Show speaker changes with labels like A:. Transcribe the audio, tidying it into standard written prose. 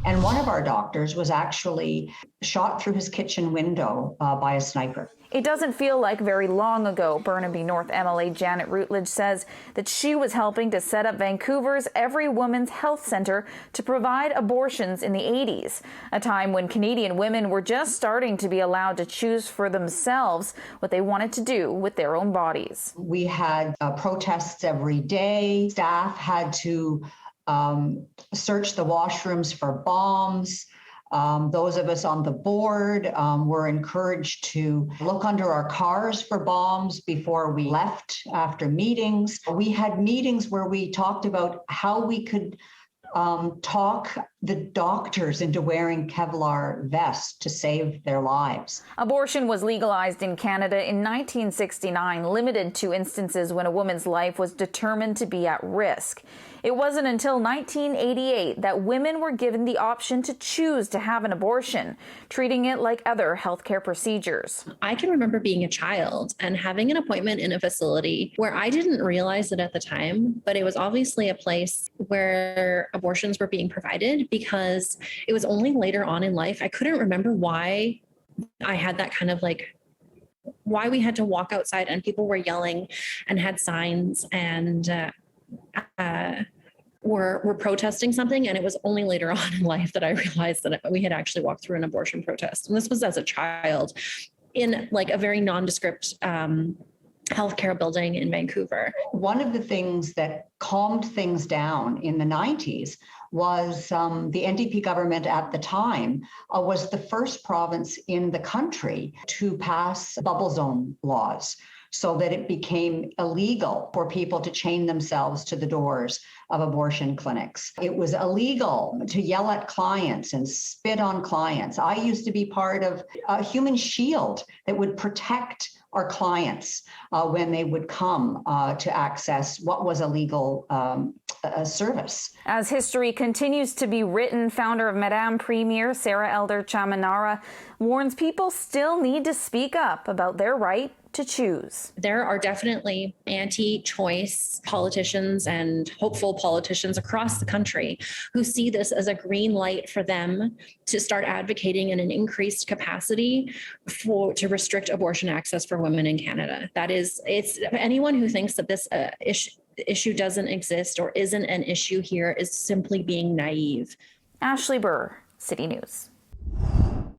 A: And one of our doctors was actually shot through his kitchen window by a sniper.
B: It doesn't feel like very long ago. Burnaby North MLA Janet Routledge says that she was helping to set up Vancouver's Every Woman's Health Centre to provide abortions in the 80s, a time when Canadian women were just starting to be allowed to choose for themselves what they wanted to do with their own bodies.
A: We had protests every day. Staff had to search the washrooms for bombs. Those of us on the board were encouraged to look under our cars for bombs before we left after meetings. We had meetings where we talked about how we could talk the doctors into wearing Kevlar vests to save their lives.
B: Abortion was legalized in Canada in 1969, limited to instances when a woman's life was determined to be at risk. It wasn't until 1988 that women were given the option to choose to have an abortion, treating it like other healthcare procedures.
C: I can remember being a child and having an appointment in a facility where I didn't realize it at the time, but it was obviously a place where abortions were being provided, because it was only later on in life. I couldn't remember why I had that kind of why we had to walk outside and people were yelling and had signs and were protesting something. And it was only later on in life that I realized that we had actually walked through an abortion protest. And this was as a child in a very nondescript healthcare building in Vancouver.
A: One of the things that calmed things down in the 90s was the NDP government at the time was the first province in the country to pass bubble zone laws, so that it became illegal for people to chain themselves to the doors of abortion clinics. It was illegal to yell at clients and spit on clients. I used to be part of a human shield that would protect our clients when they would come to access what was a legal service.
B: As history continues to be written, founder of Madame Premier, Sarah Elder Chaminara, warns people still need to speak up about their right to choose.
C: There are definitely anti-choice politicians and hopeful politicians across the country who see this as a green light for them to start advocating in an increased capacity to restrict abortion access for women in Canada. It's anyone who thinks that this issue doesn't exist or isn't an issue here is simply being naive.
B: Ashley Burr, City News.